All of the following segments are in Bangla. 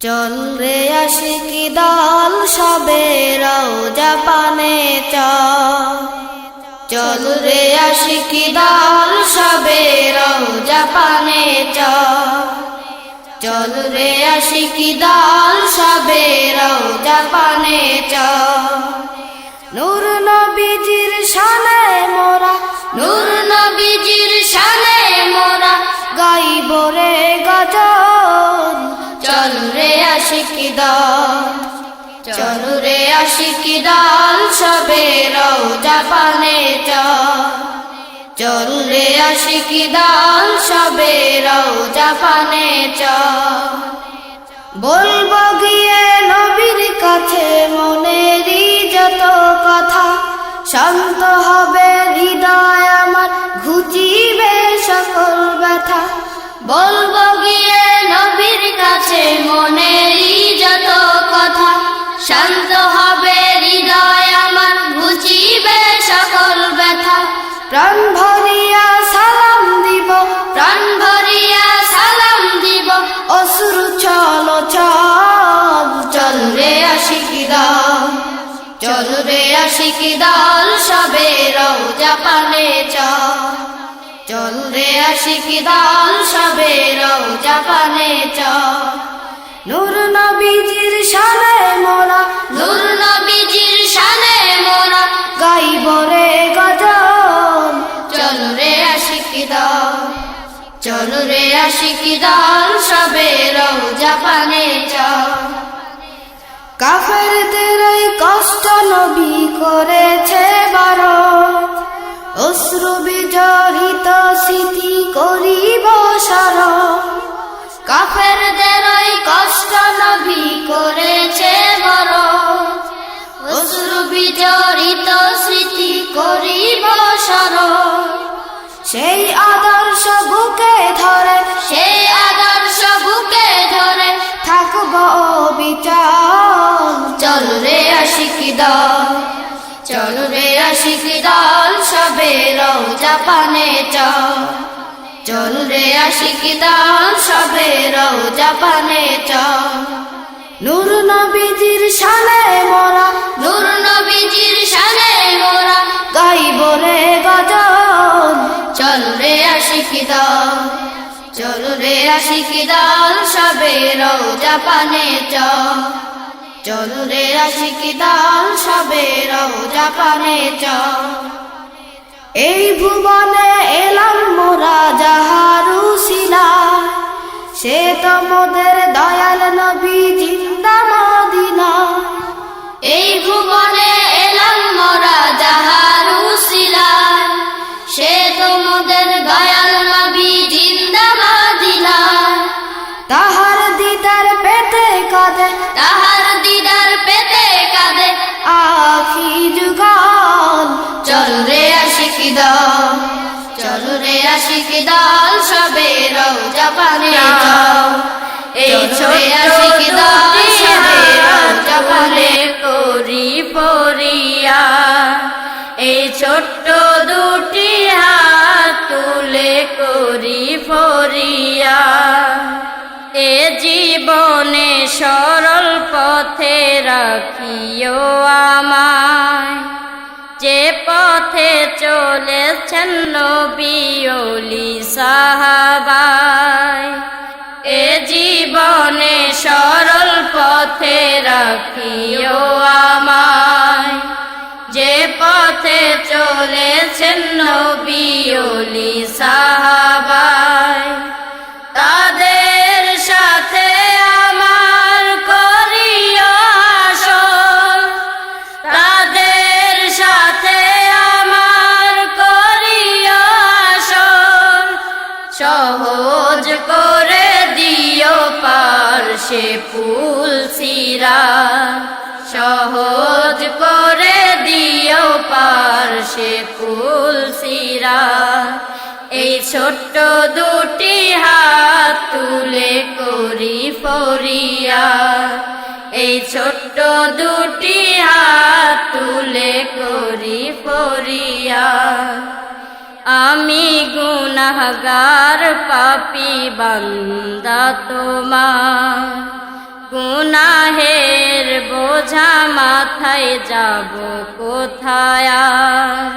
চল রে আশিকি দল সবে রওজা পানে চল রে আশিকি দল সবে রওজা পানে চল রে আশিকি দল সবে রওজা পানে নূর নবীজির শানে মোরা নূর নবীজির শানে মোরা গাইব রে গজল চল রে আশিকি দল চল রে আশিকি দল সবে রওজা পানে চল রে আশিকি দল সবে রওজা পানে বলবো গিয়ে নবীর কাছে মনেরই যত কথা শান্ত হবে হৃদয় আমার ঘুচিবে সকল ব্যথা বলবো গিয়ে নবীর কাছে মনেরই যত কথা শান্ত হবে হৃদয় আমার ঘুচিবে সকল ব্যথা প্রাণ ভরিয়া সালাম দিব প্রাণ ভরিয়া সালাম দিব অশ্রু ছল ছল চল রে আশিকি দল চল রে আশিকি দল সবে রওজা পানে চল রে আশিকি দল সবে রওজা পানে নূর নবীজির শানে মোরা নূর নবীজির শানে মোরা গাইব রে গজল চল রে আশিকি দল চল রে আশিকি দল সবে রওজা পানে কাফেরদের এই কষ্ট নবী করেছে বারণ অশ্রু বিজড়িত স্মৃতি করিব স্মরণ কাফেরদের ওই কষ্ট নবী করেছে বরণ অশ্রু বিজড়িত স্মৃতি করিব স্মরণ সেই আদর্শ বুকে ধরে সেই আদর্শ বুকে ধরে থাকব অবিচল চল রে আশিকি দল চল রে আশিকি দল সবে রওজা পানে চল রে আশিকি দল সবে রওজা পানে নূর নবীজির শানে মোরা নূর নবীজির শানে মোরা গাইব রে গজল চল রে আশিকি দল চল রে আশিকি দল সবে রওজা পানে চল রে আশিকি দল সবে রওজা পানে এই ভুবনে এলাম মোরা যাহার উসিলায় সে তো মোদের দয়াল নবী জিন্দা মদিনায় এই ভুবনে এলাম মোরা যাহার উসিলায় সে তো মোদের দয়াল নবী জিন্দা মদিনায় তাহার দিদার পেতে কাঁদে তাহার দিদার পেতে কাঁদে আখি যুগল চল রে আশিকি দল চল রে আশিকি দল সবে রওজা পানে এই ছোট্ট আশিকি দল সবে রওজা পানে করি পরিয়া এই ছোট্ট দুটি হাত তুলে করি পরিয়া এ জীবনে সরল পথে রাখিও আমায় যে পথে চলেছেন নবী ওলি সাহাবায় এ জীবনে সরল পথে রাখিও আমায় যে পথে চলেছেন নবী ওলি সাহাবায় তাদের সাথে আমার করিও আসল তাদের সাথে আমার করিও আসল সহজ করে দিও পার সে ফুল সিরা সহজ করে দিও পার সে ফুল সিরা এই ছোট্ট দুটি হাত তুলে করি ফরিয়া এই ছোট্ট দুটি হাত তুলে করি ফরিয়া আমি গুনাহগার পাপী বান্দা তোমার মাথায় যাব কোথায় আর?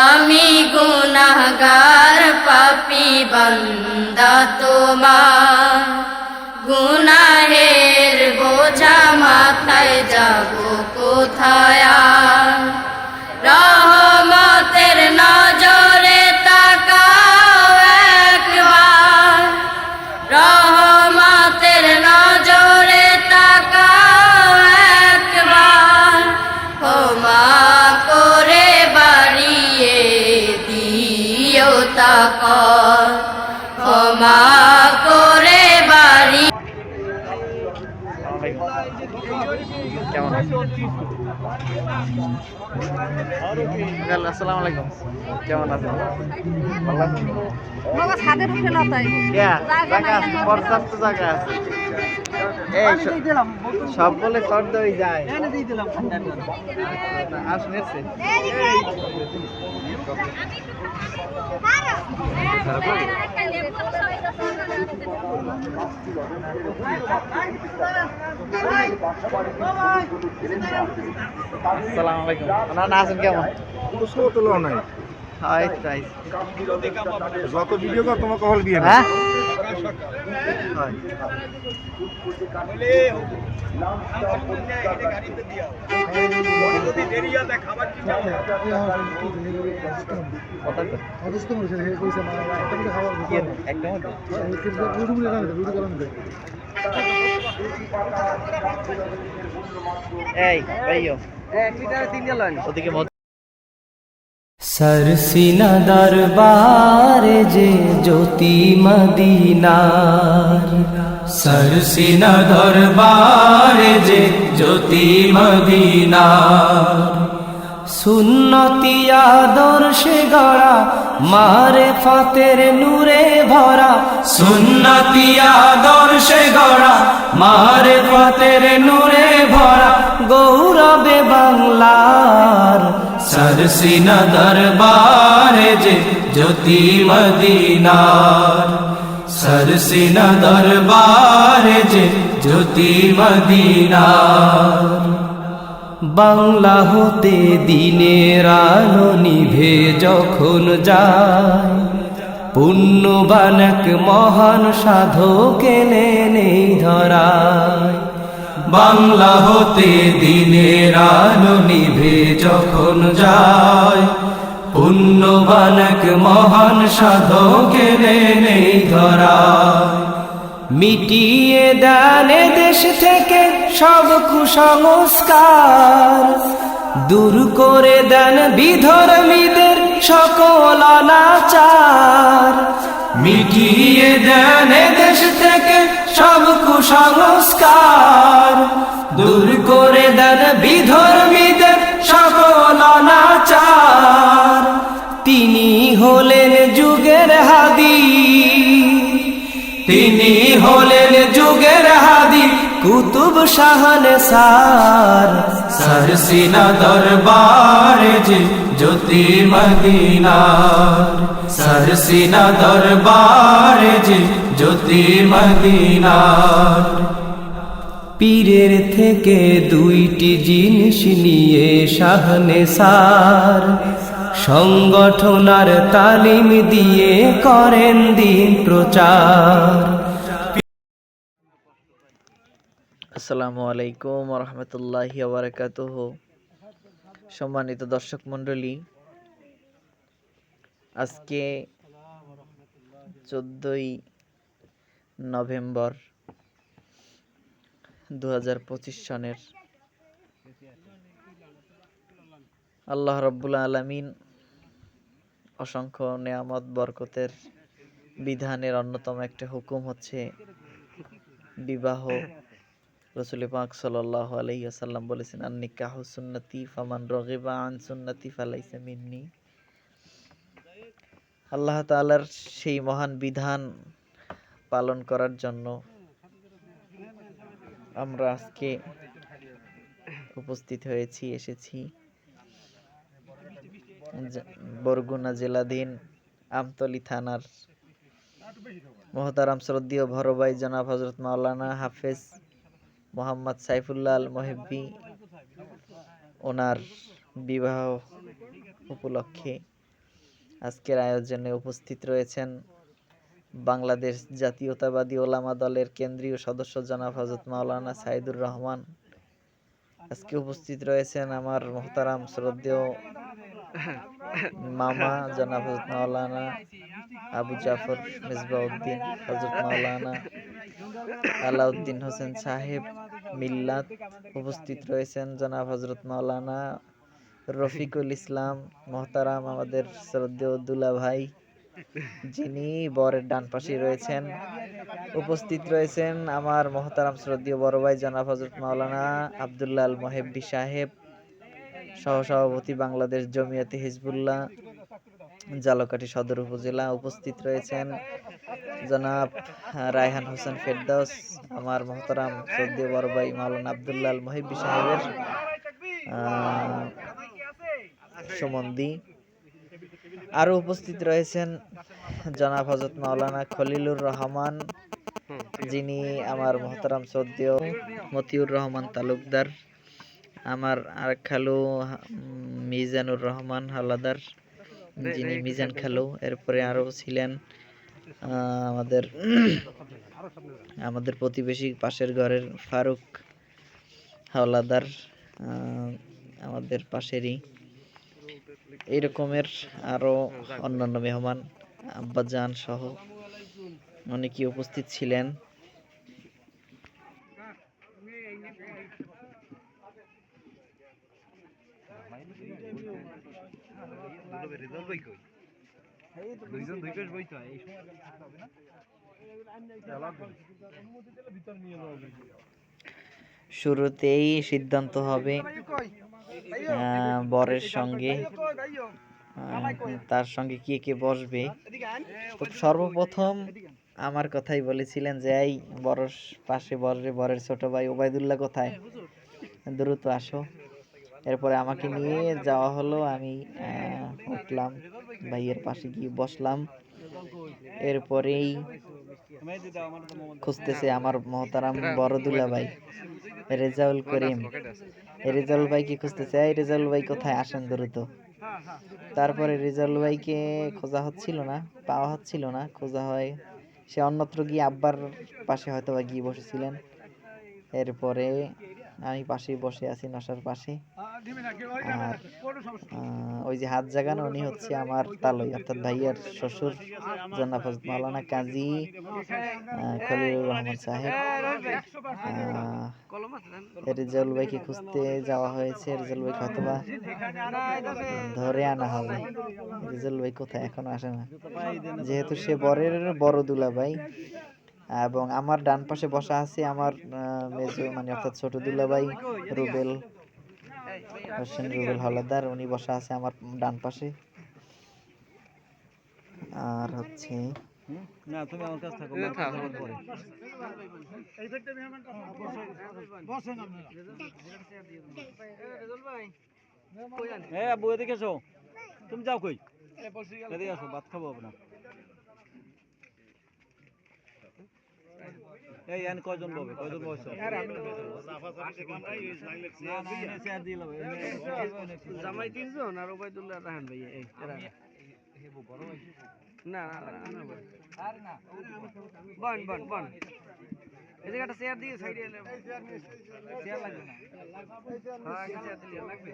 আমি গুনাহগার পাপী বান্দা তোমার, গুনাহের বোঝা মাথায় যাব কোথায় আর? রহমতের নজরে তাকাও একবার, রহমতের নজরে তাকাও একবার, ক্ষমা করে বাড়িয়ে দিও তাকর, ক্ষমা করে বাড়ি। কেমন আছেন? আসসালামু আলাইকুম, কেমন আছেন? ভালো আছেন? পর্যাপ্ত জায়গা আছে। এই সব বলে চট দেওয়াই যায়। আসুন এসে আসসালামু আলাইকুম, আপনারা আছেন কেমন? নাই যত ভিডিও কর তোমাকে হল বিয়ে না। হ্যাঁ এই ভাইও ওদিকে सरसीना दरबार जे ज्योति मदीनार, सरसीना दरबार जे ज्योति मदीनार, सुन्नती आदर्शे गड़ा मारे फातेर नूरे भरा, सुन्नती आदर्शे गड़ा मारे फातेर नूरे भरा, गौरवे बांगलार सरसीना दरबार जे ज्योति मदीनार, सरसीना दरबार जे ज्योति मदीनार। বাংলা হতে দিনের আলো নিভে যখন যায়, পুণ্যবান এক মহান সাধক এলেন এই ধরায়। বাংলা হতে দিনের আলো নিভে যখন যায়, পুণ্যবান এক মহান সাধক এলেন এই ধরায়। মিটিয়ে দেন দেশ থেকে সব কুসংস্কার, দূর করে দেন বিধর্মীদের সকল অনাচার। মিটিয়ে দেন দেশ থেকে সব কুসংস্কার, দূর করে দেন বিধর্মীদের সকল অনাচার। তিনি হলেন যুগের হাদি, তিনি হলেন যুগের হাদি কুতুব শাহনসার, सरसीना दरबार जे ज्योति मदीनार, सरसीना दरबार जे ज्योति मदीनार। পীরের থেকে দুইটি জিনিস নিয়ে শাহনসার, সংগঠনার তালিম দিয়ে করেন দিন প্রচার। আসসালামু আলাইকুম ওয়া রাহমাতুল্লাহি ওয়া বারাকাতুহু। সম্মানিত দর্শক মণ্ডলী, আজকে 14ই নভেম্বর 2025 সনের আল্লাহ রাব্বুল আলামিন অসংখ্য নেয়ামত বরকতের বিধানের অন্যতম একটা হুকুম হচ্ছে বিবাহ। রাসূল পাক সাল্লাল্লাহু আলাইহি ওয়াসাল্লাম বলেছেন, আন-নিকাহু সুন্নতি ফামান রাগিবা আন সুন্নতি ফালাইসা মিন্নি। আল্লাহ তাআলার সেই মহান বিধান পালন করার জন্য আমরা আজকে উপস্থিত হয়েছি, এসেছি বরগুনা জেলাধীন আমতলী থানার মোহতারাম শ্রদ্ধেয় বড় ভাই জনাব হযরত মাওলানা হাফেজ মোহাম্মদ সাইফুল্লাহ আল মুহিব্বি ওনার বিবাহ উপলক্ষে আজকের আয়োজনে উপস্থিত রয়েছেন বাংলাদেশ জাতীয়তাবাদী ওলামা দলের কেন্দ্রীয় সদস্য জনাব হযরত মাওলানা সাইদুর রহমান। আজকে উপস্থিত রয়েছেন আমার মোহতারাম শ্রদ্ধেয় মামা জনাব হযরত মাওলানা আবু জাফর মিসবাউদ্দিন, হযরত মাওলানা আলাউদ্দিন হোসেন সাহেব মিল্লাত। উপস্থিত রয়েছেন জনাব হযরত মাওলানা রফিকুল ইসলাম মোহতারাম, আমাদের শ্রদ্ধেয় দুলা ভাই, যিনি বরের ডান পাশে রয়েছেন। উপস্থিত রয়েছেন আমার মোহতারাম শ্রদ্ধেয় বড় ভাই জনাব হযরত মাওলানা আব্দুল্লাহ আল মোহেব্বি সাহেব, সহসভাপতি বাংলাদেশ জমিয়তে হিজবুল্লাহ জালকাঠি সদর উপজেলা। উপস্থিত রয়েছেন জনাব রায়হান হোসেন ফেরদৌস, আমার মোহতারাম শ্রদ্ধেয় বড় ভাই মাওলানা আব্দুল্লাহ আল মোহেব্বি সাহেবের সম্বন্ধী। আরো উপস্থিত রয়েছেন জনাব হযরত মাওলানা খলিলুর রহমান, যিনি আমার মোহতারাম শ্রদ্ধেয় মতিউর রহমান তালুকদার, আমার আর খালু মিজানুর রহমান হাওলাদার, যিনি মিজান খালু। এরপরে আরো ছিলেন আমাদের প্রতিবেশী পাশের ঘরের ফারুক হাওলাদার, আমাদের পাশেরই। এই রকমের আরো অন্যান্য মেহমান আব্বাজান সহ অনেকেই উপস্থিত ছিলেন। শুরুতেই সিদ্ধান্ত হবে বরের সঙ্গে, তার সঙ্গে কে কে বসবে। তো সর্বপ্রথম আমার কথাই বলেছিলেন যে এই বরের পাশে বসবে বরের ছোট ভাই ওবায়দুল্লাহ, কোথায়, দ্রুত আসো। এরপরে আমাকে নিয়ে যাওয়া হলো, আমি উঠলাম, ভাইয়ের পাশে গিয়ে বসলাম। এরপরেই খুঁজতেছে আমার মহতারাম বড়দুলা ভাই রেজাউল করিম, রেজাউল ভাইকে খুঁজতেছে, এই রেজাউল ভাই কোথায়, আসেন দ্রুত। তারপরে রেজাউল ভাইকে খোঁজা হচ্ছিল না, পাওয়া হচ্ছিল না, খোঁজা হয় সে অন্যত্র গিয়ে আব্বার পাশে হয়তো বা গিয়ে বসেছিলেন। এরপরে আমি পাশেই বসে আছি নশার পাশে, আর ওই যে হাত জাগানো উনি হচ্ছে আমার তালই, অর্থাৎ ভাইয়ার শ্বশুর জনাব হযরত মাওলানা কাজী খলিলুর রহমান সাহেব। রেজাউল ভাইকে খুঁজতে যাওয়া হয়েছে, রেজাউল ভাই হয়তোবা ধরে আনা হবে। রেজাউল ভাই কোথায়, এখনো আসে না, যেহেতু সে বরের বড় দুলা ভাই। এবং আমার ডান পাশে বসা আছে আমার মেজো মানে অর্থাৎ ছোট দুলাভাই রুবেল হোসেন, রুবেল হাওলাদার, উনি বসা আছে আমার ডান পাশে। আর হচ্ছে না তুমি আমার কাছে থাকো, পরে হ্যাঁ আব্বু এদিকে এসো, তুমি যাও কই, এদিকে আসো, ভাত খাবো আপনার। এই আন কয়জন ববে, কয়জন বসে জামাই তিনজন আর ওবাইদুল্লাহ রাহান ভাই। এই না না বন বন বন, এদিকে একটা চেয়ার দিয়ে সাইডে এলে চেয়ার লাগবে না। হ্যাঁ একটা চেয়ার দিলে লাগবে,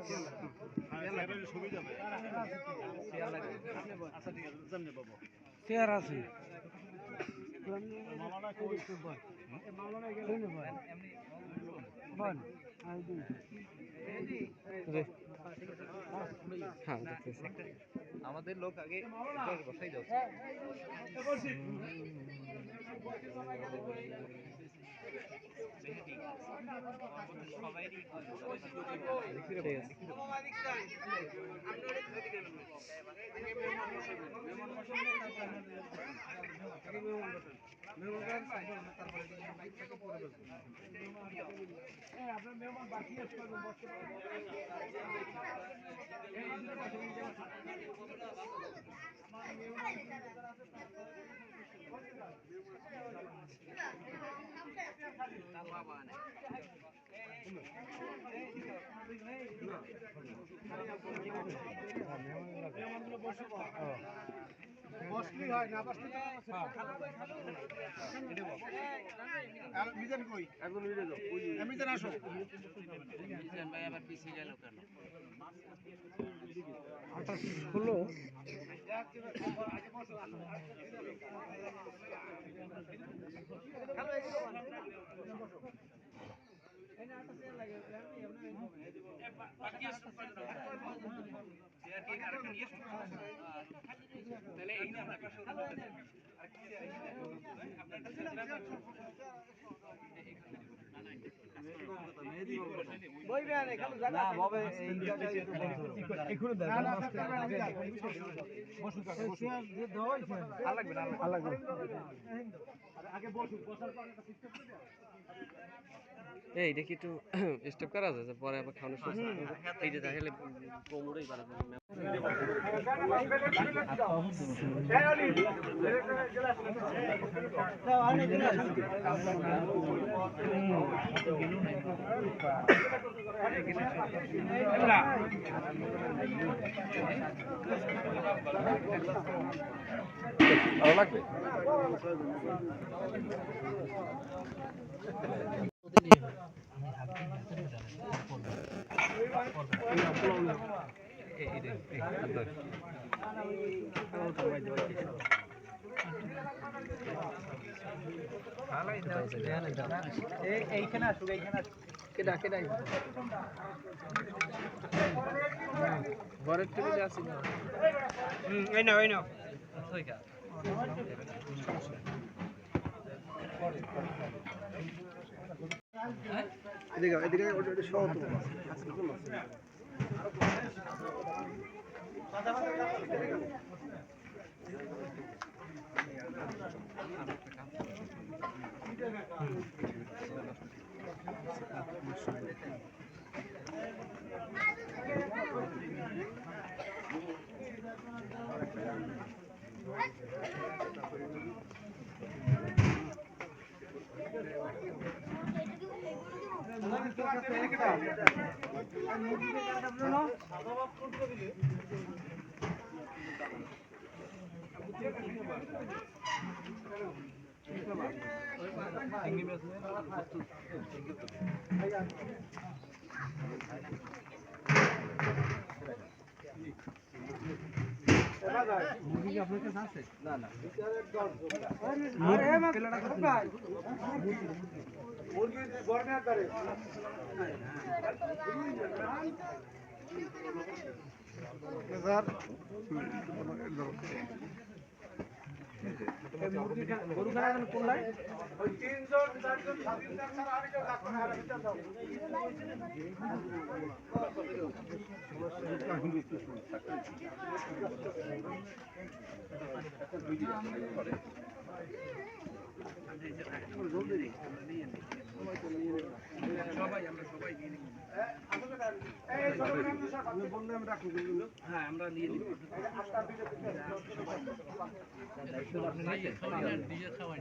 চেয়ার লাগবে। আচ্ছা ঠিক আছে, সামনে বাবু চেয়ার আছে। আমাদের লোক আগে বসাই দাও। বসলি হয় না বসলি আর মিজান কই একদম মিজে যাও মিজান আসো মিজান ভাই আবার পিছিয়ে গেল কেন 28 হলো এই দেখি একটু স্টেপ করা যায় পরে আবার খাওয়ানোর সময় এইটা তাহলে কোমরেই বাড়া ভালো লাগবে এইখানে আসুক এইখানে আসুক কেডা কেডা ঘরের টেবিলে আছে না এই নাও এদিকে এদিকে ওটা সহ তো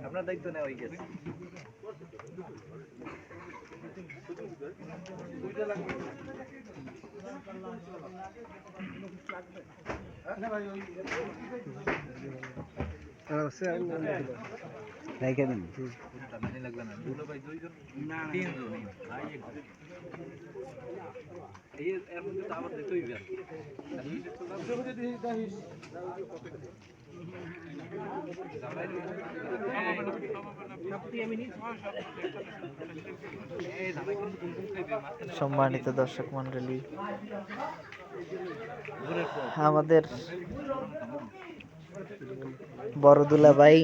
আপনার দায়িত্ব নেওয়া হয়ে গেছে রেখে দিন লাগবে না দুটো ভাই দুইজন তিনজন এর মধ্যে তো আবার দিতে হইবে সম্মানিত দর্শক মন্ডলী, আমাদের বড়দুলা ভাই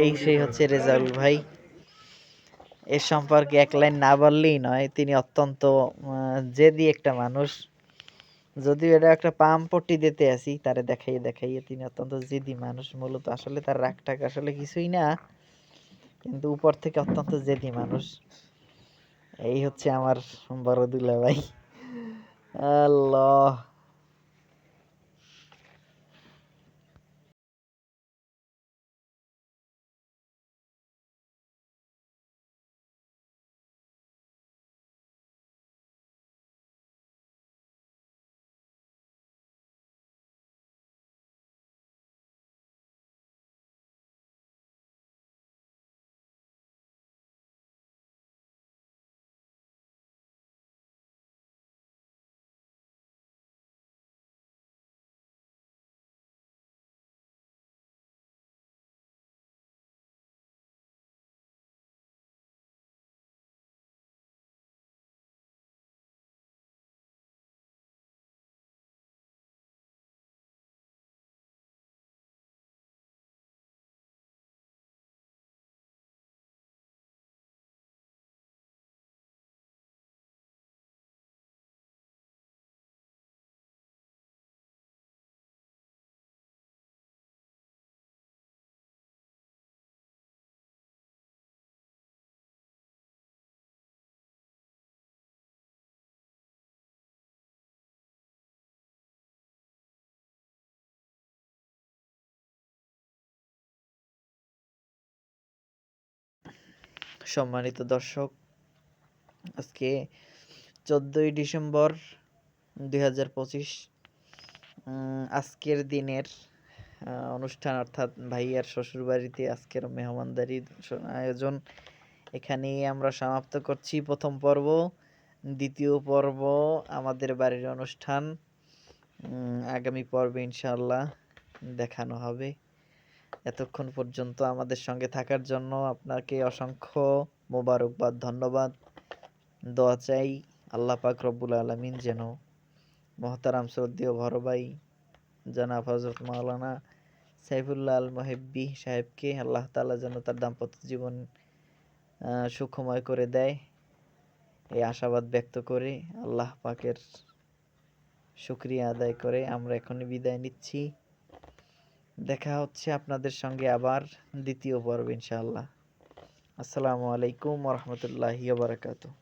এই সেই হচ্ছে রেজাউল ভাই। এর সম্পর্কে এক লাইন না বললেই নয়, তিনি অত্যন্ত জেদি একটা মানুষ। যদিও এটা একটা পাম পট্টি দিতে আসি তারে দেখাইয়ে তিনি অত্যন্ত জেদি মানুষ। মূলত আসলে তার রাগটাগ আসলে কিছুই না, কিন্তু উপর থেকে অত্যন্ত জেদি মানুষ। এই হচ্ছে আমার বড়দুলা ভাই। আল্লাহ। সম্মানিত দর্শক, আজকে 14ই ডিসেম্বর 2025, আজকের দিনের অনুষ্ঠান অর্থাৎ ভাইয়ার শ্বশুরবাড়িতে আজকের মেহমানদারির আয়োজন এখানেই আমরা সমাপ্ত করছি প্রথম পর্ব। দ্বিতীয় পর্ব আমাদের বাড়ির অনুষ্ঠান আগামী পর্বে ইনশাআল্লাহ দেখানো হবে। এতক্ষণ পর্যন্ত আমাদের সঙ্গে থাকার জন্য আপনাকে অসংখ্য মোবারকবাদ, ধন্যবাদ। দোয়া চাই আল্লাহ পাক রব্বুল আলামিন যেন মহতারাম শ্রদ্ধেয় বড় ভাই জনাব হযরত মাওলানা সাইফুল্লাহ আল মুহিব্বি সাহেবকে আল্লাহ তাআলা যেন তার দাম্পত্য জীবন সুখময় করে দেয়, এই আশাবাদ ব্যক্ত করে আল্লাহ পাকের শুকরিয়া আদায় করে আমরা এখনই বিদায় নিচ্ছি। দেখা হচ্ছে আপনাদের সঙ্গে আবার দ্বিতীয় পর্ব ইনশাআল্লাহ। আসসালামু আলাইকুম ওয়া রাহমাতুল্লাহি ওয়া বারাকাতুহু।